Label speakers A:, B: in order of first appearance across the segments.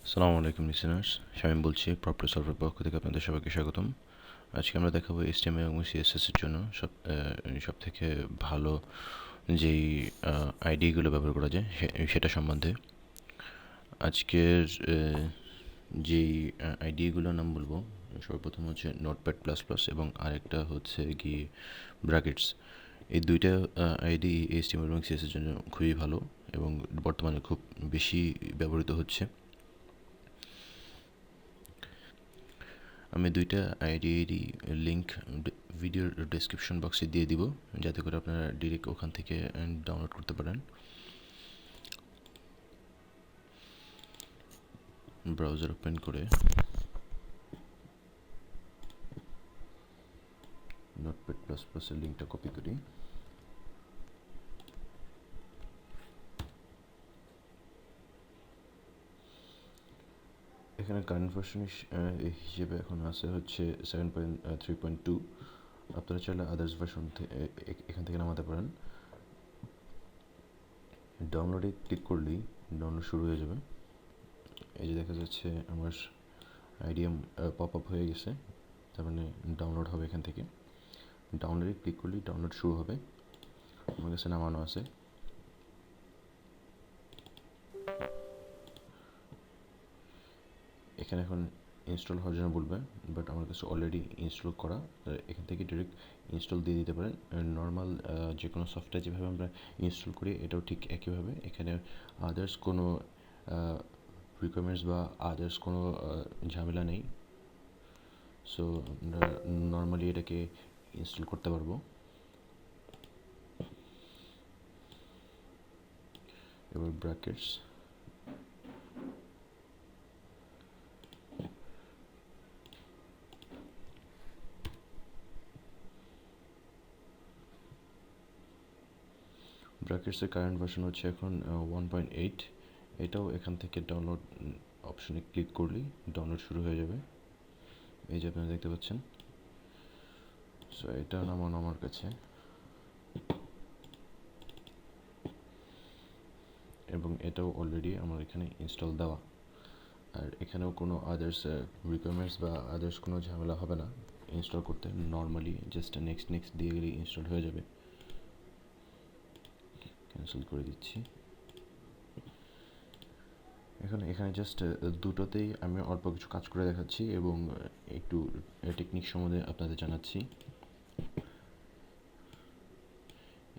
A: আসসালামু আলাইকুম লিসেনার্স, শামীম বলছি প্রপার্টি সলভার পক্ষ থেকে আপনাদের সবাইকে স্বাগতম। আজকে আমরা দেখাবো এইচটিএমএল এবং সিএসএস এর জন্য সব থেকে ভালো যেই আইডিগুলো ব্যবহার করা যায় সেটা সম্বন্ধে। আজকের যেই আইডিগুলোর নাম বলবো, সর্বপ্রথম হচ্ছে নোটপ্যাড প্লাস প্লাস এবং আরেকটা হচ্ছে গিয়ে ব্র্যাকেটস। এই দুইটা আইডি এইচটিএমএল এবং সিএসএস এর জন্য খুবই ভালো এবং বর্তমানে খুব বেশি ব্যবহৃত হচ্ছে। আমি দুইটা আইডিরই লিঙ্ক ভিডিওর ডেসক্রিপশন বক্সে দিয়ে দিব, যাতে করে আপনারা ডিরেক্ট ওখান থেকে ডাউনলোড করতে পারেন। ব্রাউজার ওপেন করে নোটপ্যাড প্লাস প্লাসের লিঙ্কটা কপি করি। এখানে কারেন্ট ভার্সন হিসেবে এখন আছে হচ্ছে 7.3.2। আপনারা চাইলে আদার্স ভার্সন এখান থেকে নামাতে পারেন। ডাউনলোডে ক্লিক করলেই ডাউনলোড শুরু হয়ে যাবে। এই যে দেখা যাচ্ছে আমার আইডিএম পপ আপ হয়ে গেছে, তার মানে ডাউনলোড হবে এখান থেকে। ডাউনলোডে ক্লিক করলেই ডাউনলোড শুরু হবে। আমার কাছে নামানো আছে। এখানে এখন ইনস্টল হওয়ার জন্য বলবে, বাট আমার কাছে অলরেডি ইনস্টল করা। এখান থেকে ডিরেক্ট ইনস্টল দিয়ে দিতে পারেন। নর্মাল যে কোনো সফটওয়্যার যেভাবে আমরা ইনস্টল করি এটাও ঠিক একইভাবে। এখানে আদার্স কোনো রিকোয়ারমেন্টস বা আদার্স কোনো ঝামেলা নেই। সো আমরা নর্মালি এটাকে ইনস্টল করতে পারবো। এবার ব্র্যাকেটস, ব্র্যাকেটসের কারেন্ট ভার্সন হচ্ছে এখন 1.8। এটাও এখান থেকে ডাউনলোড অপশনে ক্লিক করলেই ডাউনলোড শুরু হয়ে যাবে। এই যে আপনারা দেখতে পাচ্ছেন। সো এটা নামানো আমার কাছে, এবং এটাও অলরেডি আমার এখানে ইনস্টল দেওয়া। আর এখানেও কোনো আদার্স রিকোয়ারমেন্টস বা আদার্স কোনো ঝামেলা হবে না ইনস্টল করতে। নর্মালি জাস্ট নেক্সট নেক্সট দিয়ে গেলেই ইনস্টল হয়ে যাবে। ক্যান্সেল করে দিচ্ছি। এখানে জাস্ট দুটোতেই আমি অল্প কিছু কাজ করে দেখাচ্ছি এবং একটু টেকনিক সম্বন্ধে আপনাদের জানাচ্ছি।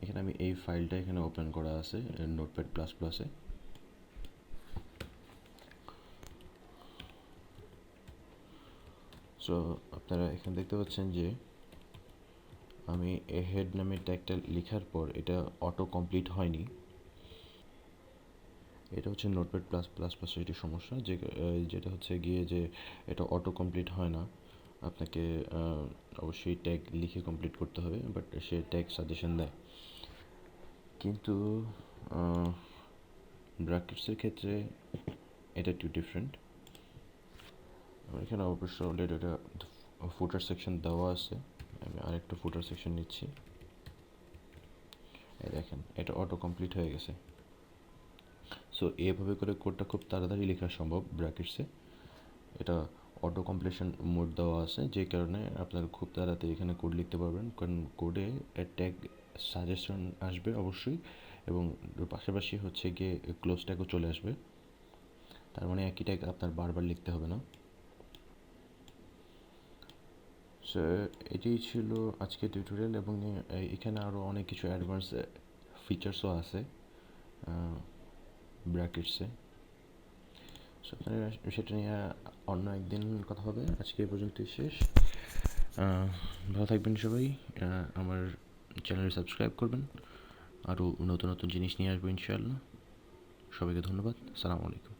A: এখানে আমি এই ফাইলটা এখানে ওপেন করা আছে নোটপ্যাড প্লাস প্লাসে। সো আপনারা এখানে দেখতে পাচ্ছেন যে আমি হেড নামে ট্যাগটা লেখার পর এটা অটো কমপ্লিট হয়নি। এটা হচ্ছে নোটপ্যাড প্লাস প্লাস প্লাসের একটি সমস্যা, যেটা হচ্ছে গিয়ে যে এটা অটো কমপ্লিট হয় না। আপনাকে অবশ্যই ট্যাগ লিখে কমপ্লিট করতে হবে, বাট সে ট্যাগ সাজেশন দেয়। কিন্তু ব্র্যাকেটসের ক্ষেত্রে এটা একটু ডিফারেন্ট। এখানে অবশ্য অলরেডি এটা ফুটার সেকশন দেওয়া আছে। আমি আরেকটা ফুটার সেকশন নিচ্ছি। এই দেখেন, এটা অটো কমপ্লিট হয়ে গেছে। সো এভাবে করে কোডটা খুব তাড়াতাড়ি লেখা সম্ভব ব্র্যাকেটসে। এটা অটো কমপ্লিশন মোড দেওয়া আছে, যে কারণে আপনারা খুব তাড়াতাড়ি এখানে কোড লিখতে পারবেন, কারণ কোডে ট্যাগ সাজেশন আসবে অবশ্যই, এবং পাশাপাশি হচ্ছে গিয়ে ক্লোজ ট্যাগও চলে আসবে। তার মানে একই ট্যাগ আপনার বারবার লিখতে হবে না। সো এটি ছিল আজকের টিউটোরিয়াল, এবং এখানে আরও অনেক কিছু অ্যাডভান্স ফিচার্সও আছে ব্র্যাকেটসে। সো আপনারা সেটা নিয়ে অন্য একদিন কথা হবে। আজকে এই পর্যন্তই শেষ। ভালো থাকবেন সবাই। আমার চ্যানেল সাবস্ক্রাইব করবেন। আরও নতুন নতুন জিনিস নিয়ে আসবো ইনশাআল্লাহ। সবাইকে ধন্যবাদ। আসসালামু আলাইকুম।